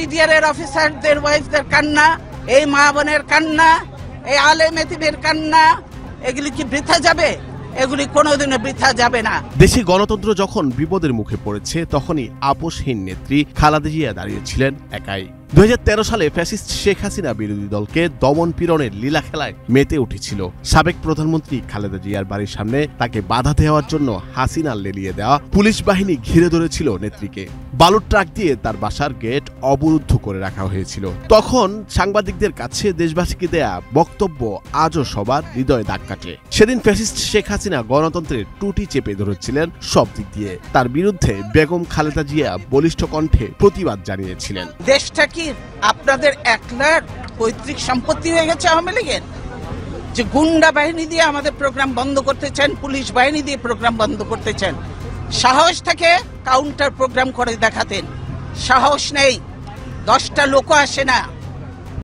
BDR এর অফিসারদের ওয়াইফদের কান্না, এই মা বোনের কান্না, এই আলেম এতিমের কান্না, এগুলি কি বৃথা যাবে? এগুলি কোনোদিনও বৃথা যাবে না। দেশে গণতন্ত্র যখন বিপদের মুখে পড়েছে তখনই আপোষহীন নেত্রী খালেদা জিয়া দাঁড়িয়েছিলেন একাই। 2013 সালে ফ্যাসিস্ট শেখ হাসিনা বিরোধী দলকে দমন পীড়নের লীলা খেলায় মেতে উঠেছিল। সাবেক প্রধানমন্ত্রী খালেদা জিয়ার বাড়ির সামনে তাকে বাধা দেওয়ার জন্য হাসিনা লেলিয়ে দেওয়া পুলিশ বাহিনী ঘিরে ধরেছিল নেত্রীকে। বালুর ট্রাক দিয়ে তার বাসার গেট অবরুদ্ধ করে রাখা হয়েছিল। তখন সাংবাদিকদের কাছে দেশবাসীকে দেয়া বক্তব্য আজও সবার হৃদয়ে দাগ কাটে। সেদিন ফ্যাসিস্ট শেখ হাসিনা গণতন্ত্রের টুটি চেপে ধরেছিলেন সব দিক দিয়ে। তার বিরুদ্ধে বেগম খালেদা জিয়া বলিষ্ঠ কণ্ঠে প্রতিবাদ জানিয়েছিলেন। দেশটা কি আপনাদের একলার পৈতৃক সম্পত্তি হয়ে গেছে আওয়ামী লীগের? যে গুন্ডা বাহিনী দিয়ে আমাদের প্রোগ্রাম বন্ধ করতে চান, পুলিশ বাহিনী দিয়ে প্রোগ্রাম বন্ধ করতে চান। সাহস থেকে কাউন্টার প্রোগ্রাম করে দেখাতেন, সাহস নেই। 10টা লোকও আসে না।